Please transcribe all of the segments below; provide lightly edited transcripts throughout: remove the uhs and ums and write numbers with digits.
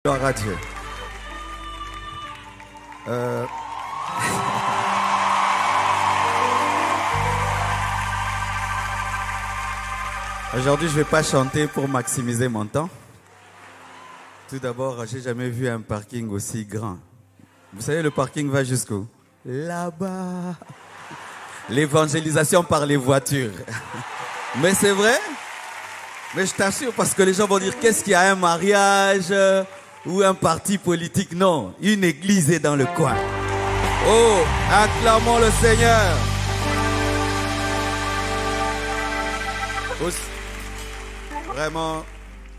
Gloire à Dieu. Aujourd'hui, je ne vais pas chanter pour maximiser mon temps. Tout d'abord, je n'ai jamais vu un parking aussi grand. Vous savez, le parking va jusqu'où? Là-bas. L'évangélisation par les voitures. Mais c'est vrai. Mais je t'assure, parce que les gens vont dire, qu'est-ce qu'il y a, un mariage ou un parti politique? Non, une église est dans le coin. Oh, acclamons le Seigneur. Vraiment,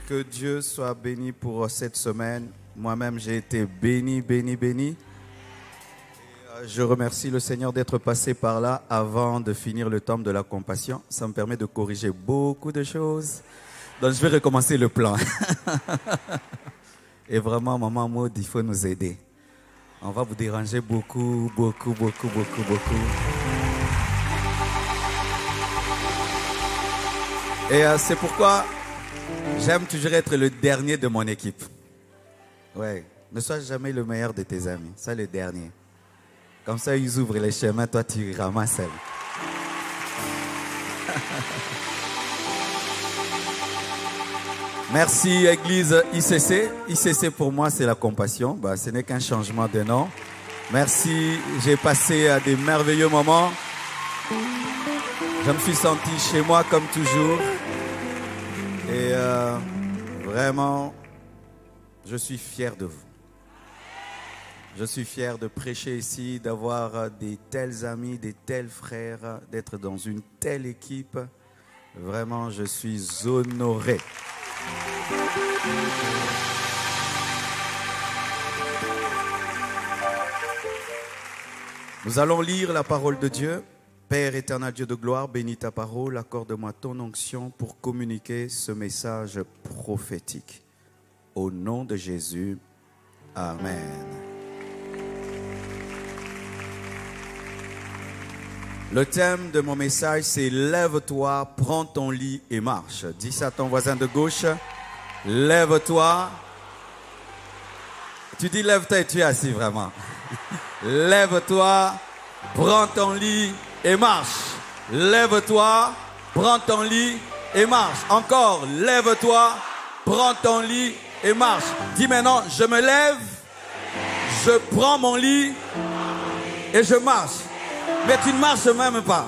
que Dieu soit béni pour cette semaine. Moi-même, j'ai été béni. Et je remercie le Seigneur d'être passé par là avant de finir le temps de la compassion. Ça me permet de corriger beaucoup de choses. Donc, je vais recommencer le plan. Et vraiment, Maman Maud, il faut nous aider. On va vous déranger beaucoup. Et c'est pourquoi j'aime toujours être le dernier de mon équipe. Ouais, ne sois jamais le meilleur de tes amis. Sois le dernier. Comme ça, ils ouvrent les chemins, toi, tu ramasses seul. Merci, Église ICC. ICC, pour moi, c'est la compassion. Ce n'est qu'un changement de nom. Merci, j'ai passé des merveilleux moments. Je me suis senti chez moi comme toujours. Et vraiment, je suis fier de vous. Je suis fier de prêcher ici, d'avoir des tels amis, des tels frères, d'être dans une telle équipe. Vraiment, je suis honoré. Nous allons lire la parole de Dieu. Père éternel, Dieu de gloire, bénis ta parole, accorde-moi ton onction pour communiquer ce message prophétique. Au nom de Jésus, Amen. Le thème de mon message, c'est « Lève-toi, prends ton lit et marche ». Dis ça à ton voisin de gauche. « Lève-toi ». Tu dis « Lève-toi » et tu es assis vraiment. « Lève-toi, prends ton lit et marche. Lève-toi, prends ton lit et marche. Encore, lève-toi, prends ton lit et marche. Dis maintenant, je me lève, je prends mon lit et je marche. Mais tu ne marches même pas.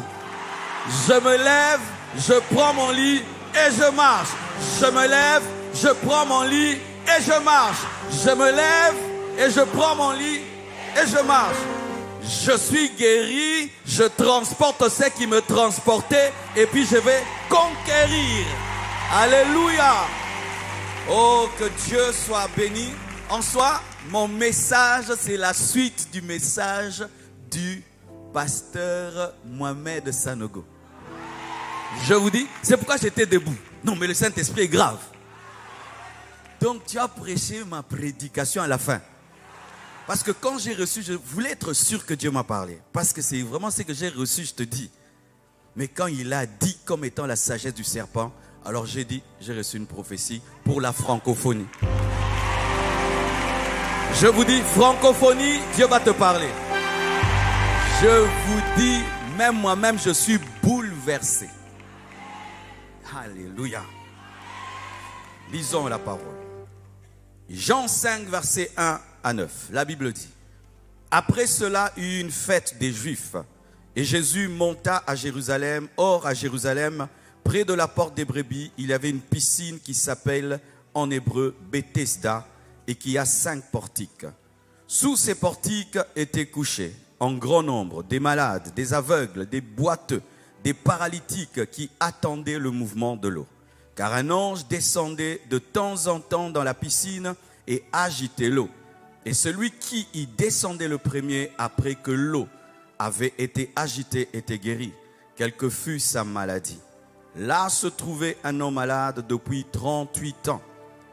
Je me lève, je prends mon lit et je marche. Je me lève, je prends mon lit et je marche. Je me lève et je prends mon lit et je marche. Je suis guéri, je transporte ce qui me transportait et puis je vais conquérir. Alléluia. Oh, que Dieu soit béni. En soi, mon message, c'est la suite du message du pasteur Mohamed Sanogo. Je vous dis, c'est pourquoi j'étais debout. Non, mais le Saint-Esprit est grave. Donc, tu as prêché ma prédication à la fin. Parce que quand j'ai reçu, je voulais être sûr que Dieu m'a parlé. Parce que c'est vraiment ce que j'ai reçu, je te dis. Mais quand il a dit comme étant la sagesse du serpent, alors j'ai dit, j'ai reçu une prophétie pour la francophonie. Je vous dis, francophonie, Dieu va te parler. Je vous dis, même moi-même, je suis bouleversé. Alléluia. Lisons la parole. Jean 5, verset 1 à 9. La Bible dit: après cela eut une fête des Juifs, et Jésus monta à Jérusalem. Or, à Jérusalem, près de la porte des brebis, il y avait une piscine qui s'appelle en hébreu Bethesda et qui a 5 portiques. Sous ces portiques étaient couchés en grand nombre des malades, des aveugles, des boiteux, des paralytiques qui attendaient le mouvement de l'eau. Car un ange descendait de temps en temps dans la piscine et agitait l'eau. Et celui qui y descendait le premier après que l'eau avait été agitée était guéri, quelle que fût sa maladie. Là se trouvait un homme malade depuis 38 ans.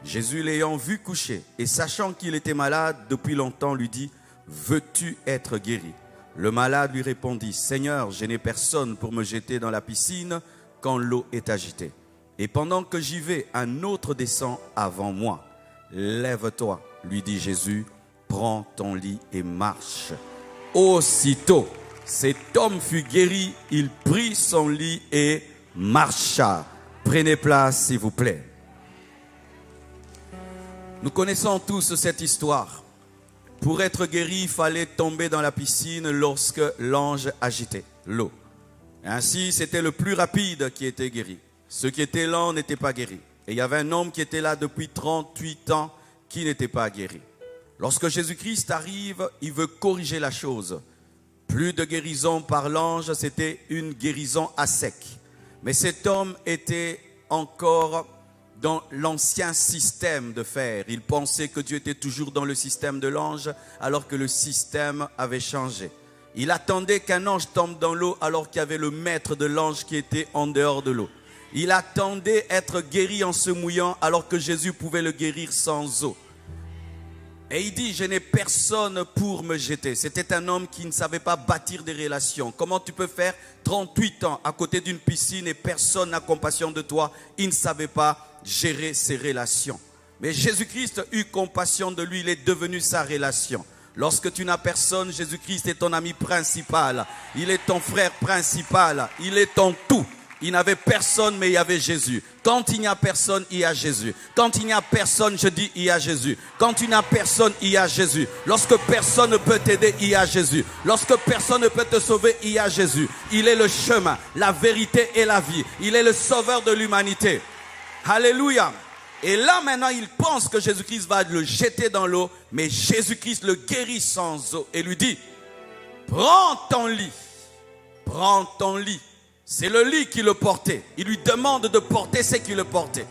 Jésus l'ayant vu coucher et sachant qu'il était malade depuis longtemps lui dit: veux-tu être guéri? Le malade lui répondit: Seigneur, je n'ai personne pour me jeter dans la piscine quand l'eau est agitée. Et pendant que j'y vais, un autre descend avant moi. Lève-toi, lui dit Jésus, prends ton lit et marche. Aussitôt, cet homme fut guéri, il prit son lit et marcha. Prenez place, s'il vous plaît. Nous connaissons tous cette histoire. Pour être guéri, il fallait tomber dans la piscine lorsque l'ange agitait l'eau. Ainsi, c'était le plus rapide qui était guéri. Ceux qui étaient lents n'étaient pas guéris. Et il y avait un homme qui était là depuis 38 ans qui n'était pas guéri. Lorsque Jésus-Christ arrive, il veut corriger la chose. Plus de guérison par l'ange, c'était une guérison à sec. Mais cet homme était encore dans l'ancien système de fer. Il pensait que Dieu était toujours dans le système de l'ange, alors que le système avait changé. Il attendait qu'un ange tombe dans l'eau, alors qu'il y avait le maître de l'ange qui était en dehors de l'eau. Il attendait être guéri en se mouillant, alors que Jésus pouvait le guérir sans eau. Et il dit, je n'ai personne pour me jeter. C'était un homme qui ne savait pas bâtir des relations. Comment tu peux faire 38 ans à côté d'une piscine et personne n'a compassion de toi? Il ne savait pas gérer ses relations. Mais Jésus-Christ eut compassion de lui, il est devenu sa relation. Lorsque tu n'as personne, Jésus-Christ est ton ami principal. Il est ton frère principal. Il est ton tout. Il n'avait personne, mais il y avait Jésus. Quand il n'y a personne, il y a Jésus. Quand il n'y a personne, je dis, il y a Jésus. Quand tu n'as personne, il y a Jésus. Lorsque personne ne peut t'aider, il y a Jésus. Lorsque personne ne peut te sauver, il y a Jésus. Il est le chemin, la vérité et la vie. Il est le sauveur de l'humanité. Alléluia. Et là, maintenant, il pense que Jésus-Christ va le jeter dans l'eau. Mais Jésus-Christ le guérit sans eau et lui dit, prends ton lit. Prends ton lit. C'est le lit qui le portait. Il lui demande de porter ce qui le portait.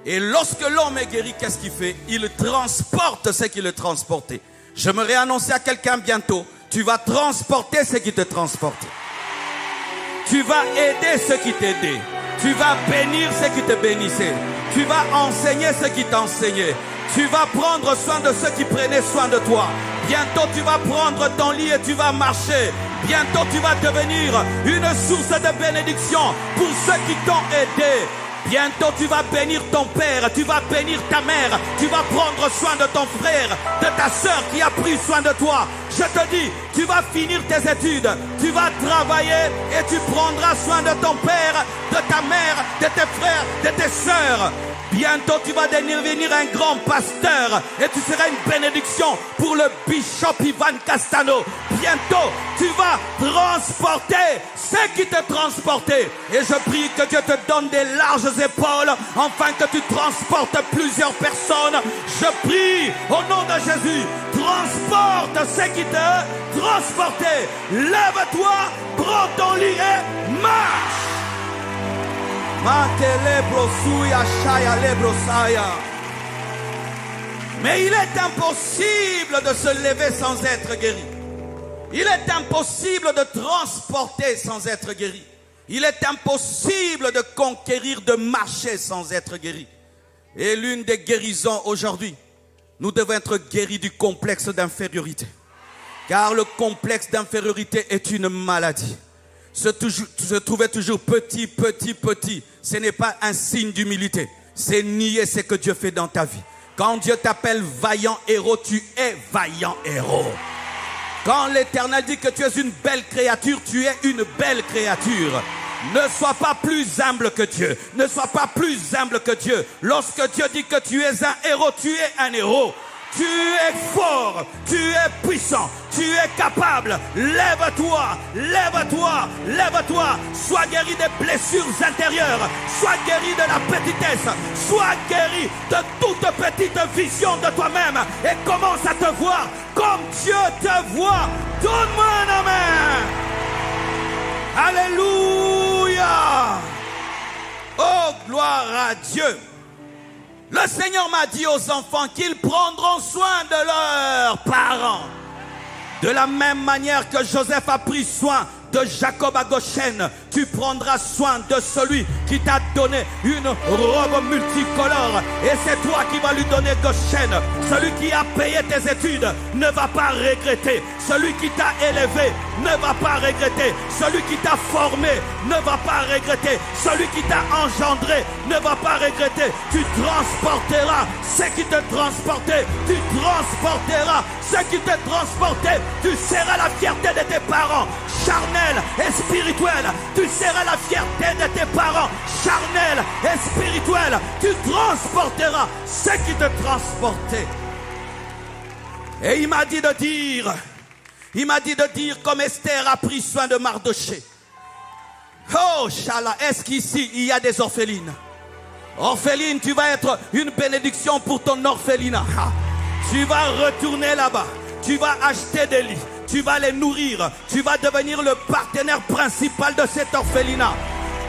Et lorsque l'homme est guéri, qu'est-ce qu'il fait? Il transporte ce qui le transportait. J'aimerais annoncer à quelqu'un bientôt, tu vas transporter ce qui te transportait. Tu vas aider ceux qui t'aidaient. Tu vas bénir ceux qui te bénissaient. Tu vas enseigner ceux qui t'enseignaient. Tu vas prendre soin de ceux qui prenaient soin de toi. Bientôt tu vas prendre ton lit et tu vas marcher. Bientôt tu vas devenir une source de bénédiction pour ceux qui t'ont aidé. Bientôt tu vas bénir ton père, tu vas bénir ta mère, tu vas prendre soin de ton frère, de ta soeur qui a pris soin de toi. Je te dis, tu vas finir tes études, tu vas travailler et tu prendras soin de ton père, de ta mère, de tes frères, de tes soeurs. Bientôt tu vas devenir un grand pasteur et tu seras une bénédiction pour le bishop Ivan Castano. Bientôt tu vas transporter ce qui te transportait. Et je prie que Dieu te donne des larges épaules afin que tu transportes plusieurs personnes. Je prie au nom de Jésus, transporte ce qui te transportait. Lève-toi, prends ton lit et marche. Mais il est impossible de se lever sans être guéri. Il est impossible de transporter sans être guéri. Il est impossible de conquérir, de marcher sans être guéri. Et l'une des guérisons aujourd'hui, nous devons être guéris du complexe d'infériorité. Car le complexe d'infériorité est une maladie. Se trouver toujours petit, petit, petit, ce n'est pas un signe d'humilité. C'est nier ce que Dieu fait dans ta vie. Quand Dieu t'appelle vaillant héros, tu es vaillant héros. Quand l'Éternel dit que tu es une belle créature, tu es une belle créature. Ne sois pas plus humble que Dieu. Ne sois pas plus humble que Dieu. Lorsque Dieu dit que tu es un héros, tu es un héros. Tu es fort, tu es puissant, tu es capable. Lève-toi, lève-toi, lève-toi. Sois guéri des blessures intérieures. Sois guéri de la petitesse. Sois guéri de toute petite vision de toi-même. Et commence à te voir comme Dieu te voit. Donne-moi un amen. Alléluia. Oh, gloire à Dieu. Le Seigneur m'a dit aux enfants qu'ils prendront soin de leurs parents. De la même manière que Joseph a pris soin de Jacob à Goshen, tu prendras soin de celui qui t'a donné une robe multicolore. Et c'est toi qui vas lui donner Goshen. Celui qui a payé tes études ne va pas regretter. Celui qui t'a élevé ne va pas regretter. Celui qui t'a formé ne va pas regretter. Celui qui t'a engendré ne va pas regretter. Tu transporteras ce qui te transportait. Tu transporteras ce qui te transportait. Tu seras la fierté de tes parents, charnels et spirituels. Tu seras la fierté de tes parents, charnels et spirituels. Tu transporteras ce qui te transportait. Et il m'a dit de dire comme Esther a pris soin de Mardoché. Oh, Shala, est-ce qu'ici il y a des orphelines? Orpheline, tu vas être une bénédiction pour ton orphelinat. Tu vas retourner là-bas. Tu vas acheter des lits. Tu vas les nourrir. Tu vas devenir le partenaire principal de cet orphelinat.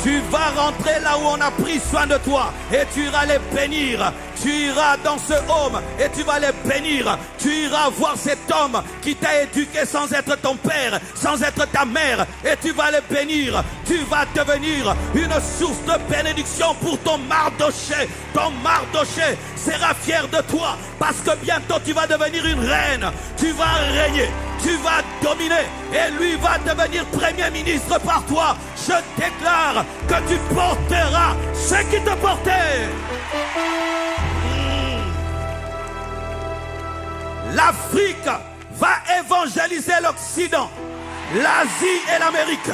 Tu vas rentrer là où on a pris soin de toi et tu iras les bénir. Tu iras dans ce home et tu vas les bénir. Tu iras voir cet homme qui t'a éduqué sans être ton père, sans être ta mère, et tu vas les bénir. Tu vas devenir une source de bénédiction pour ton Mardoché. Ton Mardoché sera fier de toi parce que bientôt tu vas devenir une reine. Tu vas régner. Tu vas dominer et lui va devenir premier ministre par toi. Je déclare que tu porteras ce qui te portait. L'Afrique va évangéliser l'Occident, l'Asie et l'Amérique.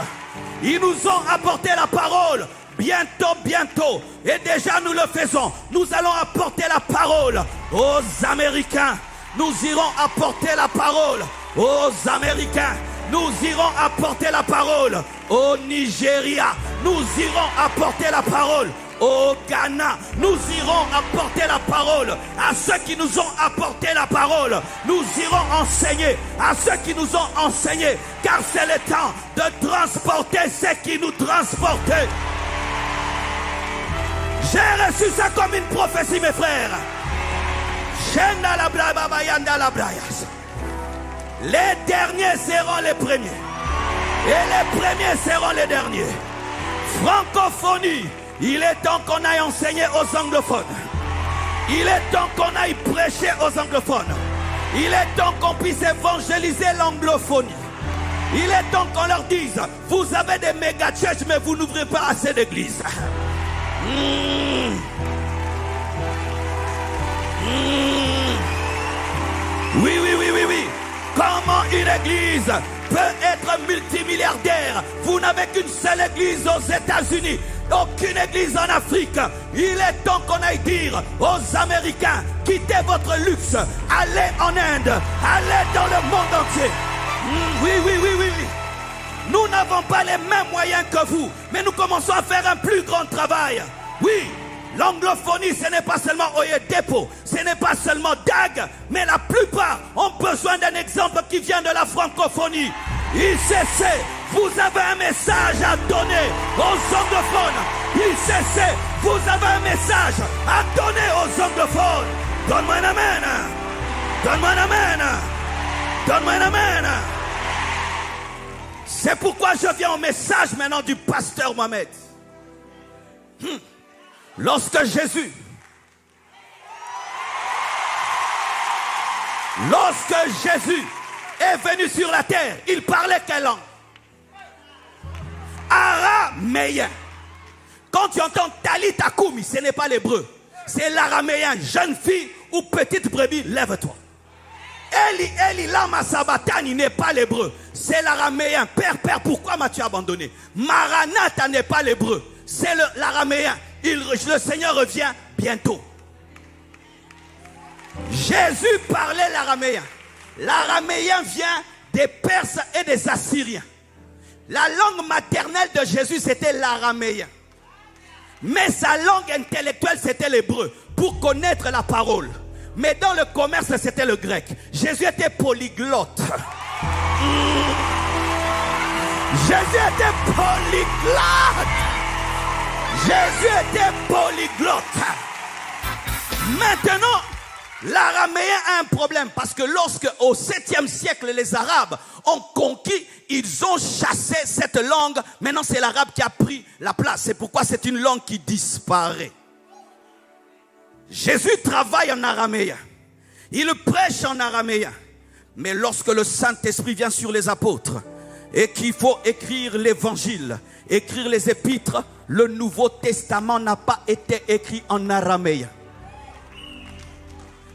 Ils nous ont apporté la parole. Bientôt, et déjà nous le faisons. Nous allons apporter la parole aux Américains. Nous irons apporter la parole aux Américains. Nous irons apporter la parole au Nigeria. Nous irons apporter la parole au Ghana. Nous irons apporter la parole à ceux qui nous ont apporté la parole. Nous irons enseigner à ceux qui nous ont enseigné. Car c'est le temps de transporter ce qui nous transportait. J'ai reçu ça comme une prophétie, mes frères. Les derniers seront les premiers. Et les premiers seront les derniers. Francophonie, il est temps qu'on aille enseigner aux anglophones. Il est temps qu'on aille prêcher aux anglophones. Il est temps qu'on puisse évangéliser l'anglophonie. Il est temps qu'on leur dise, vous avez des méga churches mais vous n'ouvrez pas assez d'églises. Oui. Comment une église peut être multimilliardaire? Vous n'avez qu'une seule église aux États-Unis, aucune église en Afrique. Il est temps qu'on aille dire aux Américains, quittez votre luxe, allez en Inde, allez dans le monde entier. Oui. Nous n'avons pas les mêmes moyens que vous, mais nous commençons à faire un plus grand travail. Oui. L'anglophonie, ce n'est pas seulement Oyedepo, ce n'est pas seulement DAG, mais la plupart ont besoin d'un exemple qui vient de la francophonie. ICC, vous avez un message à donner aux anglophones. ICC, vous avez un message à donner aux anglophones. Donne-moi un amen. Donne-moi un amen. Donne-moi un amen. C'est pourquoi je viens au message maintenant du pasteur Mohamed. Lorsque Jésus est venu sur la terre, il parlait quelle langue? Araméen. Quand tu entends Talita Koumi, ce n'est pas l'hébreu, c'est l'araméen. Jeune fille ou petite brebis, lève-toi. Eli lama sabatani n'est pas l'hébreu, c'est l'araméen. Père, pourquoi m'as-tu abandonné? Maranatha n'est pas l'hébreu, c'est l'araméen. Le Seigneur revient bientôt. Jésus parlait l'araméen. L'araméen vient des Perses et des Assyriens. La langue maternelle de Jésus, c'était l'araméen. Mais sa langue intellectuelle, c'était l'hébreu, pour connaître la parole. Mais dans le commerce, c'était le grec. Jésus était polyglotte. Jésus était polyglotte. Jésus était polyglotte. Maintenant, l'araméen a un problème parce que lorsque au 7e siècle les Arabes ont conquis, ils ont chassé cette langue. Maintenant c'est l'arabe qui a pris la place. C'est pourquoi c'est une langue qui disparaît. Jésus travaille en araméen. Il prêche en araméen. Mais lorsque le Saint-Esprit vient sur les apôtres et qu'il faut écrire l'évangile, écrire les épîtres, le Nouveau Testament n'a pas été écrit en araméen.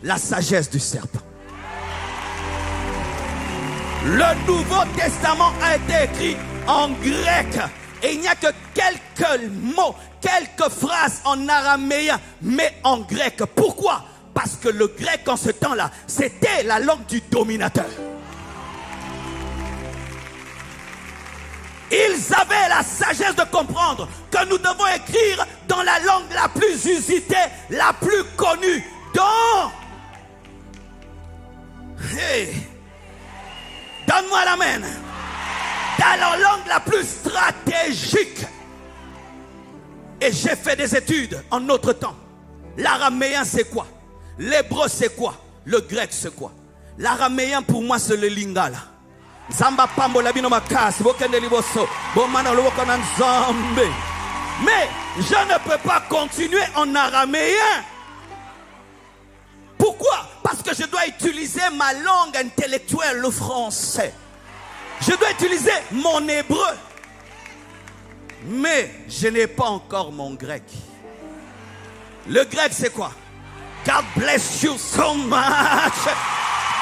La sagesse du serpent. Le Nouveau Testament a été écrit en grec. Et il n'y a que quelques mots, quelques phrases en araméen, mais en grec. Pourquoi? Parce que le grec en ce temps-là, c'était la langue du dominateur. Ils avaient la sagesse de comprendre que nous devons écrire dans la langue la plus usitée, la plus connue, dans... Hey. Donne-moi l'amen. Dans la langue la plus stratégique. Et j'ai fait des études en notre temps. L'araméen c'est quoi? L'hébreu c'est quoi? Le grec c'est quoi? L'araméen pour moi c'est le lingala. Mais je ne peux pas continuer en araméen. Pourquoi? Parce que je dois utiliser ma langue intellectuelle, le français. Je dois utiliser mon hébreu. Mais je n'ai pas encore mon grec. Le grec c'est quoi? God bless you so much.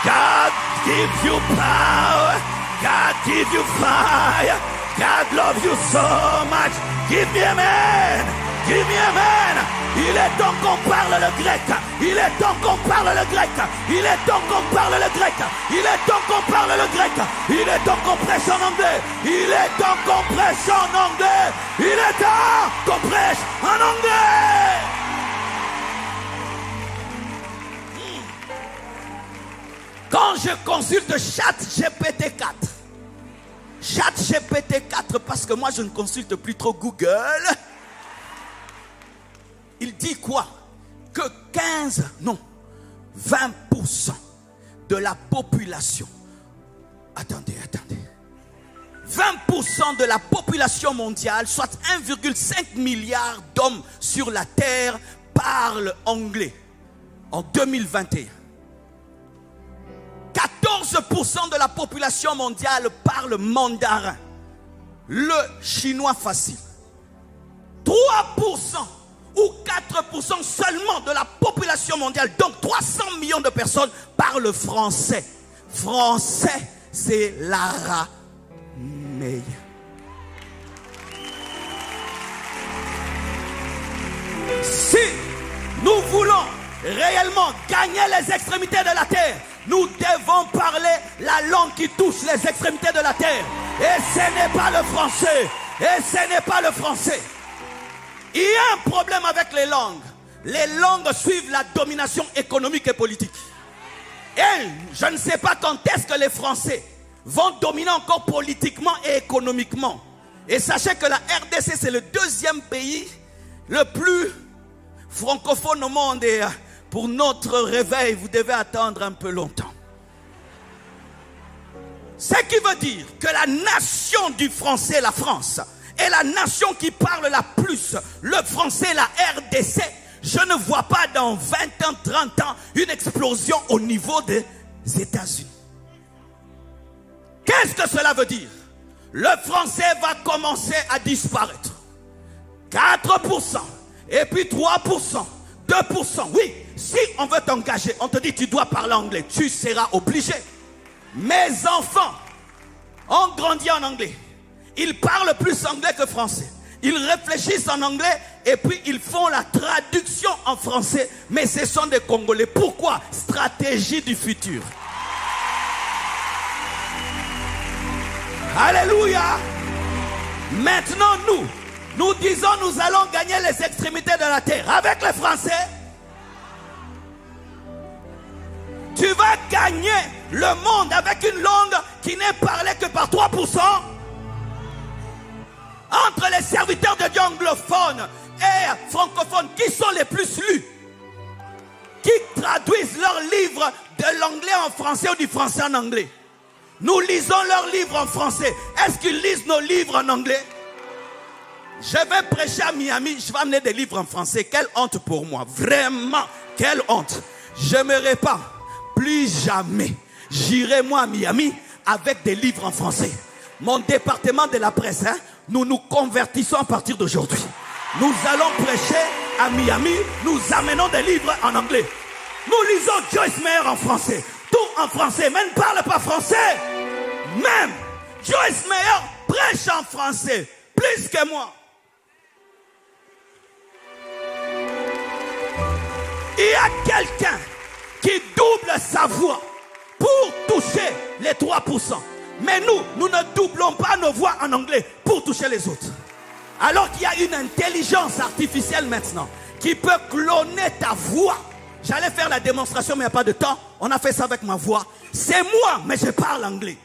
God give you power. God give you fire. God love you so much. Give me amen. Give me amen. Il est temps qu'on parle le grec. Il est temps qu'on parle le grec. Il est temps qu'on parle le grec. Il est temps qu'on parle le grec. Il est temps qu'on prêche en anglais. Il est temps qu'on prêche en anglais. Il est temps qu'on prêche en anglais. Quand je consulte ChatGPT 4, ChatGPT 4, parce que moi je ne consulte plus trop Google, il dit quoi? Que 20% de la population, attendez, 20% de la population mondiale, soit 1,5 milliard d'hommes sur la terre, parlent anglais en 2021. 14% de la population mondiale parle mandarin, le chinois facile. 3% ou 4% seulement de la population mondiale, donc 300 millions de personnes, parlent français. Français, c'est l'araméen. Si nous voulons réellement gagner les extrémités de la terre, nous devons parler la langue qui touche les extrémités de la terre. Et ce n'est pas le français. Et ce n'est pas le français. Il y a un problème avec les langues. Les langues suivent la domination économique et politique. Et je ne sais pas quand est-ce que les Français vont dominer encore politiquement et économiquement. Et sachez que la RDC, c'est le deuxième pays le plus francophone au monde. Et pour notre réveil, vous devez attendre un peu longtemps. Ce qui veut dire que la nation du français, la France, est la nation qui parle la plus le français, la RDC. Je ne vois pas dans 20 ans, 30 ans, une explosion au niveau des États-Unis. Qu'est-ce que cela veut dire? Le français va commencer à disparaître. 4%, et puis 3%, 2%. Oui, si on veut t'engager, on te dit tu dois parler anglais, tu seras obligé. Mes enfants ont grandi en anglais. Ils parlent plus anglais que français. Ils réfléchissent en anglais et puis ils font la traduction en français. Mais ce sont des Congolais. Pourquoi? Stratégie du futur. Alléluia. Maintenant nous disons nous allons gagner les extrémités de la terre. Avec les Français, tu vas gagner le monde avec une langue qui n'est parlée que par 3%. Entre les serviteurs de Dieu anglophones et francophones, qui sont les plus lus? Qui traduisent leurs livres de l'anglais en français ou du français en anglais? Nous lisons leurs livres en français. Est-ce qu'ils lisent nos livres en anglais? Je vais prêcher à Miami, je vais amener des livres en français. Quelle honte pour moi. Vraiment, quelle honte. Je n'aimerais pas plus jamais J'irai moi à Miami avec des livres en français. Mon département de la presse, nous nous convertissons à partir d'aujourd'hui. Nous allons prêcher à Miami, nous amenons des livres en anglais. Nous lisons Joyce Meyer en français. Tout en français, mais ne parle pas français. Même Joyce Meyer prêche en français, plus que moi. Il y a quelqu'un qui double sa voix pour toucher les 3%. Mais nous ne doublons pas nos voix en anglais pour toucher les autres. Alors qu'il y a une intelligence artificielle maintenant qui peut cloner ta voix. J'allais faire la démonstration, mais il n'y a pas de temps. On a fait ça avec ma voix. C'est moi, mais je parle anglais.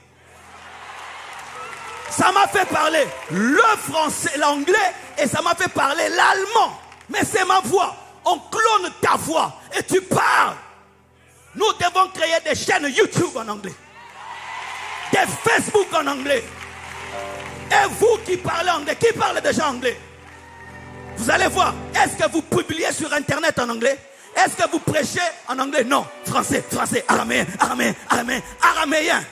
Ça m'a fait parler le français, l'anglais, et ça m'a fait parler l'allemand. Mais c'est ma voix. On clone ta voix et tu parles. Nous devons créer des chaînes YouTube en anglais, des Facebook en anglais. Et vous qui parlez anglais, qui parle déjà anglais, vous allez voir, est-ce que vous publiez sur Internet en anglais? Est-ce que vous prêchez en anglais? Non, français, araméen, araméen.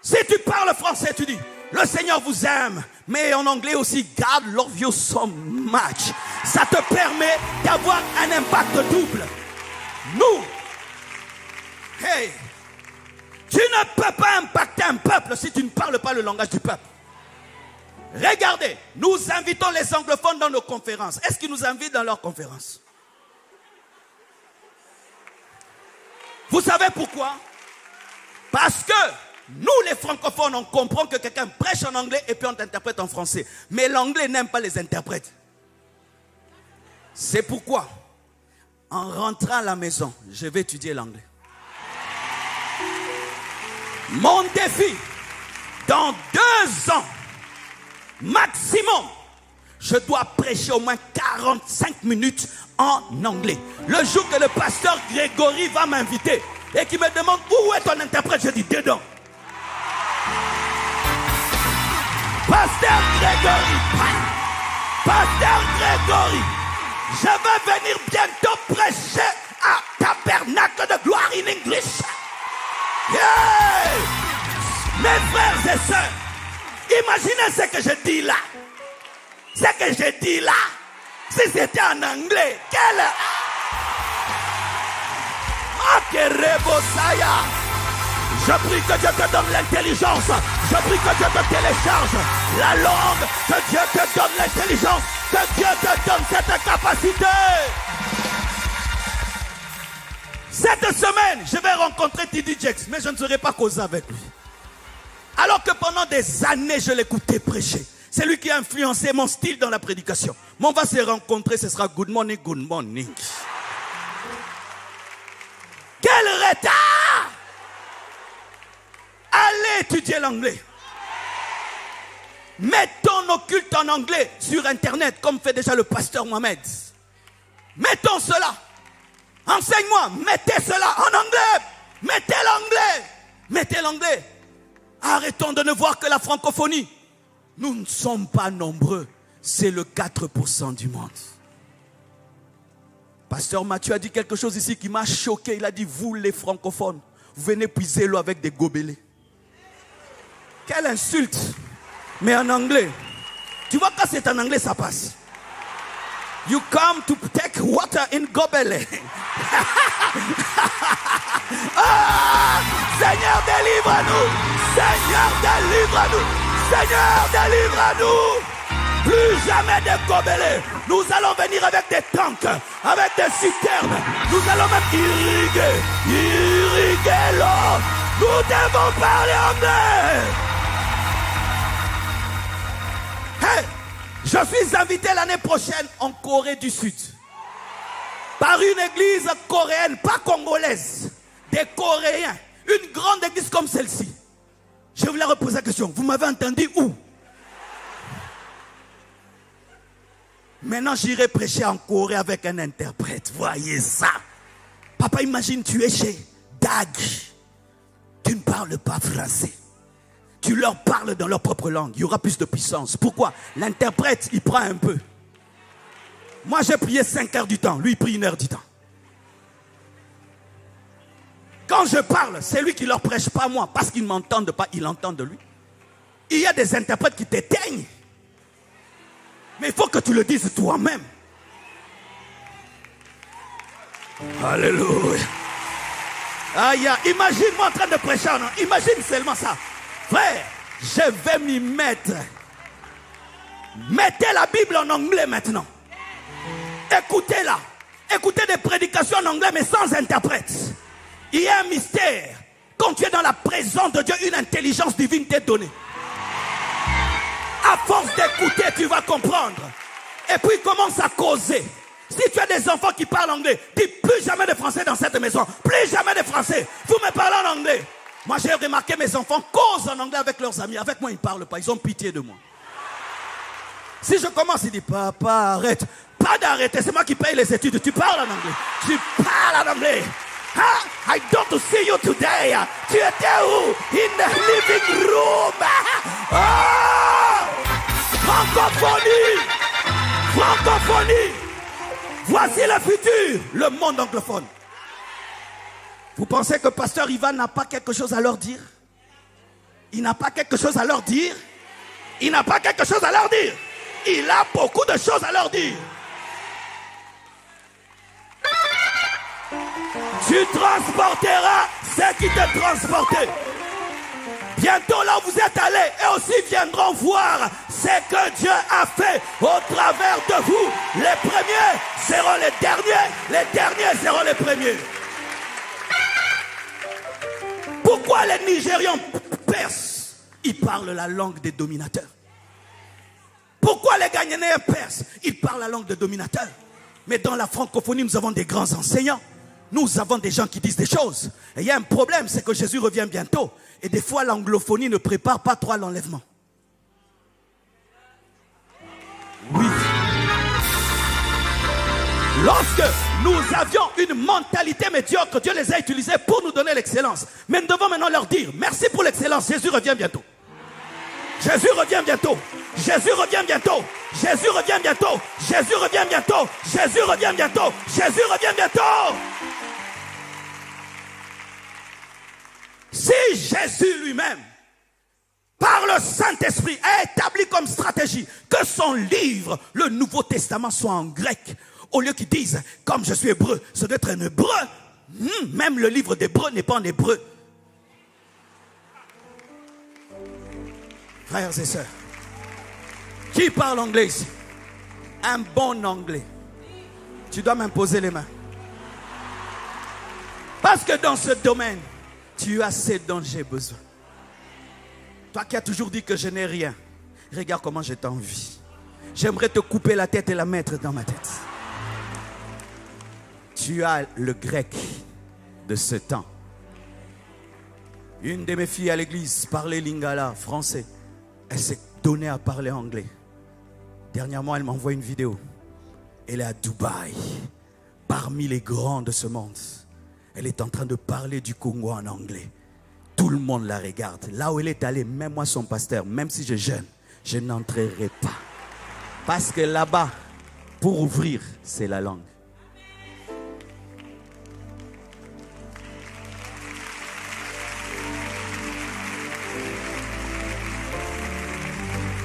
Si tu parles français, tu dis, le Seigneur vous aime. Mais en anglais aussi, God love you so much. Ça te permet d'avoir un impact double. Nous, hey, tu ne peux pas impacter un peuple si tu ne parles pas le langage du peuple. Regardez, nous invitons les anglophones dans nos conférences. Est-ce qu'ils nous invitent dans leurs conférences? Vous savez pourquoi? Parce que nous, les francophones, on comprend que quelqu'un prêche en anglais et puis on t'interprète en français. Mais l'anglais n'aime pas les interprètes. C'est pourquoi, en rentrant à la maison, je vais étudier l'anglais. Mon défi, dans 2 ans, maximum, je dois prêcher au moins 45 minutes en anglais. Le jour que le pasteur Grégory va m'inviter et qu'il me demande où est ton interprète, je dis dedans. Pasteur Grégory, je vais venir bientôt prêcher à Tabernacle de Gloire in English. Yeah! Mes frères et sœurs, imaginez ce que je dis là. Ce que je dis là, si c'était en anglais, quel... Je prie que Dieu te donne l'intelligence. Je prie que Dieu te télécharge la langue. Que Dieu te donne l'intelligence. Que Dieu te donne cette capacité. Cette semaine, je vais rencontrer T.D. Jakes, mais je ne serai pas causé avec lui. Alors que pendant des années, je l'écoutais prêcher. C'est lui qui a influencé mon style dans la prédication. Mais on va se rencontrer, ce sera good morning, good morning. Quel retard! Allez étudier l'anglais. Mettons nos cultes en anglais sur Internet, comme fait déjà le pasteur Mohamed. Mettons cela. Enseigne-moi, mettez cela en anglais. Mettez l'anglais. Mettez l'anglais. Arrêtons de ne voir que la francophonie. Nous ne sommes pas nombreux. C'est le 4% du monde. Pasteur Mathieu a dit quelque chose ici qui m'a choqué. Il a dit, vous les francophones, vous venez puiser l'eau avec des gobelets. Quelle insulte. Mais en anglais, tu vois quand c'est en anglais, ça passe. You come to take water in gobelet. Ah, Seigneur, délivre-nous. Seigneur, délivre-nous. Seigneur, délivre-nous. Plus jamais de gobelets. Nous allons venir avec des tanks, avec des citernes. Nous allons même irriguer l'eau. Nous devons parler anglais. Hey, je suis invité l'année prochaine en Corée du Sud. Par une église coréenne, pas congolaise. Des Coréens. Une grande église comme celle-ci. Je voulais reposer la question. Vous m'avez entendu où? Maintenant, j'irai prêcher en Corée avec un interprète. Voyez ça. Papa, imagine, tu es chez Dag. Tu ne parles pas français. Tu leur parles dans leur propre langue. Il y aura plus de puissance. Pourquoi? L'interprète, il prend un peu. Moi, j'ai prié 5 heures du temps. Lui, il prie 1 heure du temps. Quand Quand je parle, c'est lui qui leur prêche, pas moi. Parce qu'ils ne m'entendent pas, ils l'entendent de lui. Il y a des interprètes qui t'éteignent. Mais il faut que tu le dises toi-même. Alléluia. Aïe, imagine-moi en train de prêcher. Non? Imagine seulement ça. Frère, je vais m'y mettre. Mettez la Bible en anglais maintenant. Écoutez-la. Écoutez des prédications en anglais mais sans interprète. Il y a un mystère. Quand tu es dans la présence de Dieu, une intelligence divine t'est donnée. À force d'écouter, tu vas comprendre. Et puis commence à causer. Si tu as des enfants qui parlent anglais, dis plus jamais de français dans cette maison. Plus jamais de français. Vous me parlez en anglais. Moi j'ai remarqué mes enfants causent en anglais avec leurs amis. Avec moi ils ne parlent pas, ils ont pitié de moi. Si je commence, il dit papa arrête. Pas d'arrêter, c'est moi qui paye les études. Tu parles en anglais. Tu parles en anglais. Huh? I don't see you today. Tu étais où? In the living room. Francophonie. Francophonie. Voici le futur, le monde anglophone. Vous pensez que Pasteur Ivan n'a pas quelque chose à leur dire? Il n'a pas quelque chose à leur dire? Il n'a pas quelque chose à leur dire? Il a beaucoup de choses à leur dire. Tu transporteras ce qui te transportait. Bientôt là où vous êtes allés, et aussi viendront voir ce que Dieu a fait au travers de vous. Les premiers seront les derniers seront les premiers. Pourquoi les Nigérians perses? Ils parlent la langue des dominateurs. Pourquoi les Ghanéens perses? Ils parlent la langue des dominateurs. Mais dans la francophonie, nous avons des grands enseignants. Nous avons des gens qui disent des choses. Et il y a un problème, c'est que Jésus revient bientôt. Et des fois, l'anglophonie ne prépare pas trop à l'enlèvement. Oui. Lorsque nous avions une mentalité médiocre, Dieu les a utilisés pour nous donner l'excellence. Mais nous devons maintenant leur dire, merci pour l'excellence, Jésus revient bientôt. Jésus revient bientôt. Jésus revient bientôt. Jésus revient bientôt. Jésus revient bientôt. Jésus revient bientôt. Jésus revient bientôt. Si Jésus lui-même, par le Saint-Esprit, a établi comme stratégie que son livre, le Nouveau Testament, soit en grec, au lieu qu'ils disent, comme je suis hébreu, ce doit être un hébreu, même le livre d'hébreu n'est pas en hébreu. Frères et sœurs, qui parle anglais ici? Un bon anglais. Tu dois m'imposer les mains. Parce que dans ce domaine, tu as ce dont j'ai besoin. Toi qui as toujours dit que je n'ai rien, regarde comment je t'envie. J'aimerais te couper la tête et la mettre dans ma tête. Tu as le grec de ce temps. Une de mes filles à l'église parlait lingala, français. Elle s'est donnée à parler anglais. Dernièrement, elle m'envoie une vidéo. Elle est à Dubaï, parmi les grands de ce monde. Elle est en train de parler du Congo en anglais. Tout le monde la regarde. Là où elle est allée, même moi son pasteur, même si je jeûne, je n'entrerai pas. Parce que là-bas, pour ouvrir, c'est la langue.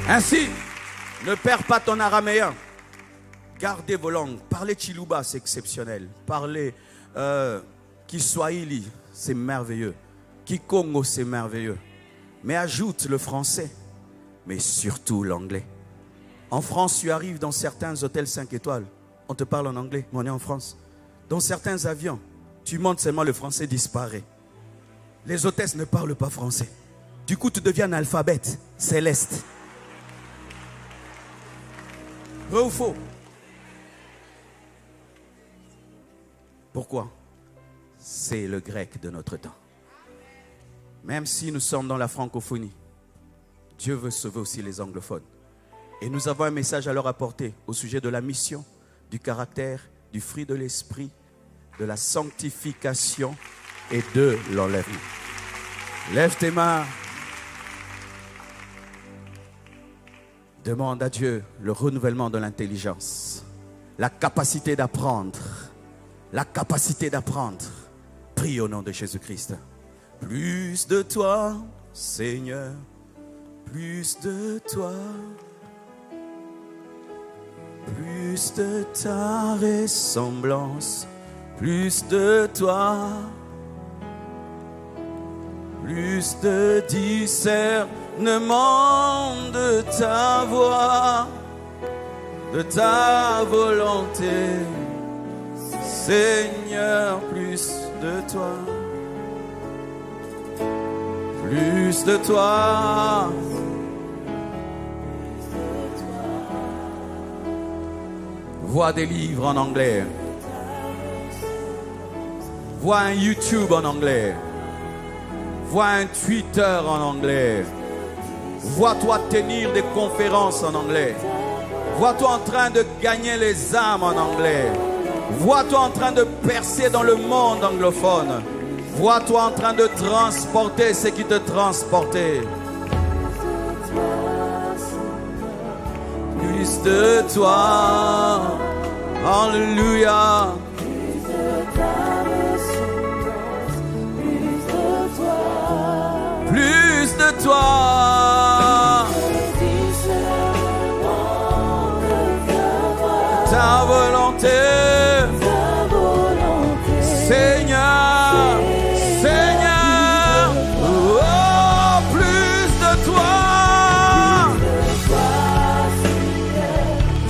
Ainsi, ne perds pas ton araméen. Gardez vos langues. Parlez Chiluba, c'est exceptionnel. Parlez Kiswahili, c'est merveilleux. Kikongo, c'est merveilleux. Mais ajoute le français, mais surtout l'anglais. En France, tu arrives dans certains hôtels 5 étoiles, on te parle en anglais, mais on est en France. Dans certains avions, tu montes seulement, le français disparaît. Les hôtesses ne parlent pas français. Du coup, tu deviens un alphabète céleste. Vrai ou faux? Pourquoi? C'est le grec de notre temps. Même si nous sommes dans la francophonie, Dieu veut sauver aussi les anglophones. Et nous avons un message à leur apporter au sujet de la mission, du caractère, du fruit de l'esprit, de la sanctification et de l'enlèvement. Lève tes mains. Demande à Dieu le renouvellement de l'intelligence, la capacité d'apprendre, Prie au nom de Jésus-Christ. Plus de toi, Seigneur, plus de toi, plus de ta ressemblance, plus de toi, plus de discernement de ta voix, de ta volonté, Seigneur, plus de toi. Plus de toi. Vois des livres en anglais. Vois un YouTube en anglais. Vois un Twitter en anglais. Vois-toi tenir des conférences en anglais. Vois-toi en train de gagner les âmes en anglais. Vois-toi en train de percer dans le monde anglophone. Vois-toi en train de transporter ce qui te transportait. Plus de toi. Alléluia. Plus de toi. Ta volonté. Seigneur. Seigneur. Oh, plus de toi.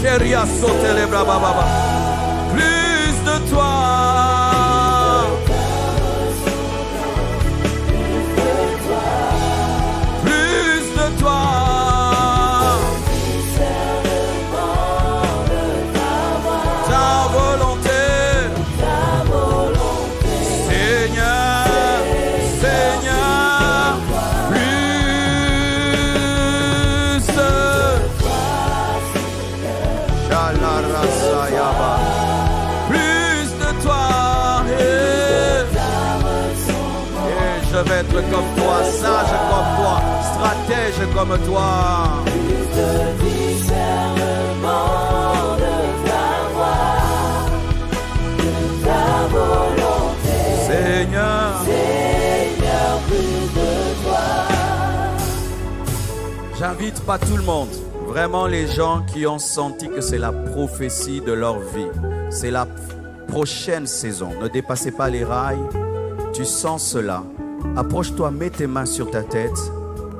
Keria sauter les bras, baba. Plus de toi. Je vais être comme toi, sage comme toi, stratège comme toi. Plus de discernement de ta voix, de ta volonté. Seigneur, Seigneur, plus de toi. J'invite pas tout le monde, vraiment les gens qui ont senti que c'est la prophétie de leur vie. C'est la prochaine saison. Ne dépassez pas les rails. Tu sens cela. Approche-toi, mets tes mains sur ta tête.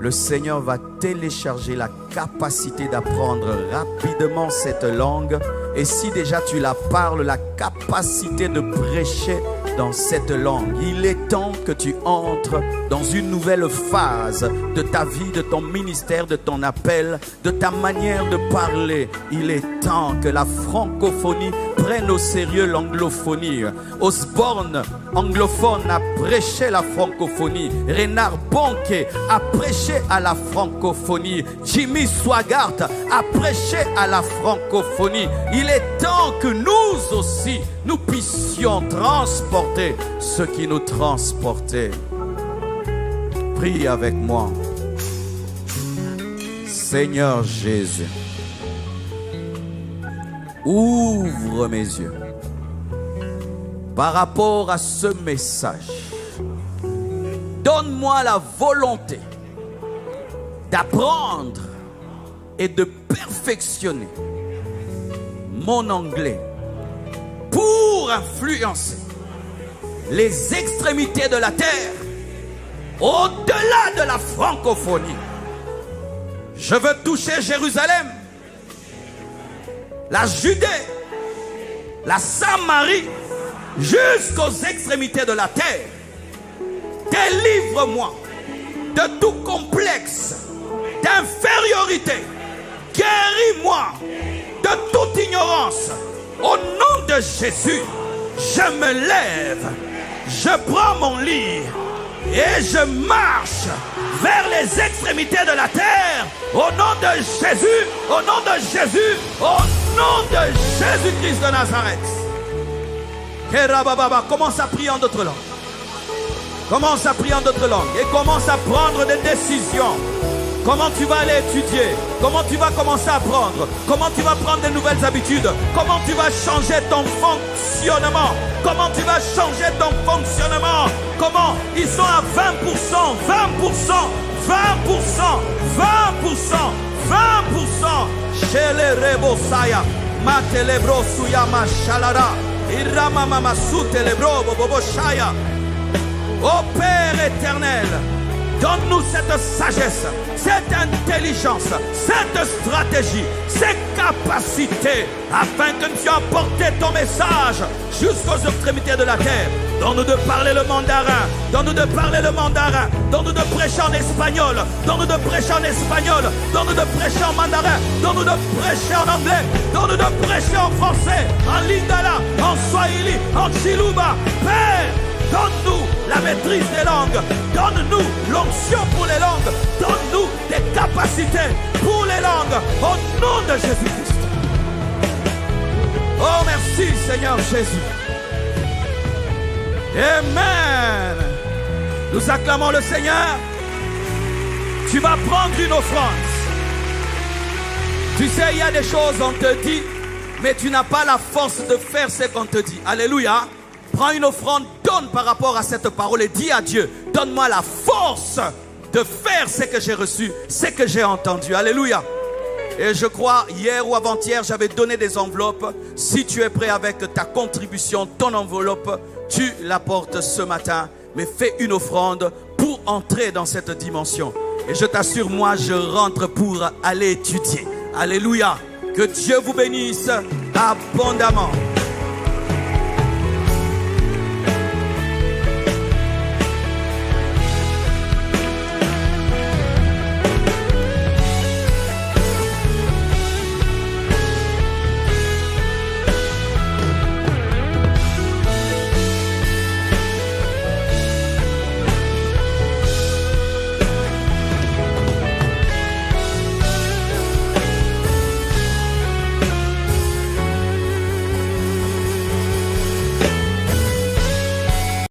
Le Seigneur va télécharger la capacité d'apprendre rapidement cette langue. Et si déjà tu la parles, la capacité de prêcher dans cette langue. Il est temps que tu entres dans une nouvelle phase de ta vie, de ton ministère, de ton appel, de ta manière de parler. Il est temps que la francophonie prenne au sérieux l'anglophonie. Osborne, anglophone, a prêché la francophonie. Renard Bonke a prêché à la francophonie. Jimmy Swaggart a prêché à la francophonie. Il est temps que nous aussi, nous puissions transporter ce qui nous transportait. Prie avec moi. Seigneur Jésus, ouvre mes yeux par rapport à ce message. Donne-moi la volonté d'apprendre et de perfectionner mon anglais pour influencer les extrémités de la terre au-delà de la francophonie. Je veux toucher Jérusalem, la Judée, la Samarie, jusqu'aux extrémités de la terre. Délivre-moi de tout complexe d'infériorité. Guéris-moi de toute ignorance. Au nom de Jésus, je me lève, je prends mon lit et je marche vers les extrémités de la terre. Au nom de Jésus, au nom de Jésus, au nom de Jésus-Christ de Nazareth. Commence à prier en d'autres langues. Commence à prier en d'autres langues et commence à prendre des décisions. Comment tu vas aller étudier? Comment tu vas commencer à apprendre? Comment tu vas prendre de nouvelles habitudes? Comment tu vas changer ton fonctionnement? Comment tu vas changer ton fonctionnement? Comment? Ils sont à 20%, 20%, 20%, 20%, 20%. Chez les Rebosaya, Matelebro Suyama Shalara, Irama Mama Sutelebro Bobo Shaya. Ô Père éternel, donne-nous cette sagesse, cette intelligence, cette stratégie, ces capacités, afin que nous puissions porter ton message jusqu'aux extrémités de la terre. Donne-nous de parler le mandarin, donne-nous de parler le mandarin, donne-nous de prêcher en espagnol, donne-nous de prêcher en espagnol, donne-nous de prêcher en mandarin, donne-nous de prêcher en anglais, donne-nous de prêcher en français, en lingala, en swahili, en chiluba. Père, donne-nous la maîtrise des langues. Donne-nous l'onction pour les langues. Donne-nous des capacités pour les langues. Au nom de Jésus-Christ. Oh, merci Seigneur Jésus. Amen. Nous acclamons le Seigneur. Tu vas prendre une offrande. Tu sais, il y a des choses, on te dit, mais tu n'as pas la force de faire ce qu'on te dit. Alléluia. Prends une offrande, donne par rapport à cette parole et dis à Dieu, donne-moi la force de faire ce que j'ai reçu, ce que j'ai entendu. Alléluia. Et je crois, hier ou avant-hier, j'avais donné des enveloppes. Si tu es prêt avec ta contribution, ton enveloppe, tu l'apportes ce matin. Mais fais une offrande pour entrer dans cette dimension. Et je t'assure, moi, je rentre pour aller étudier. Alléluia. Que Dieu vous bénisse abondamment.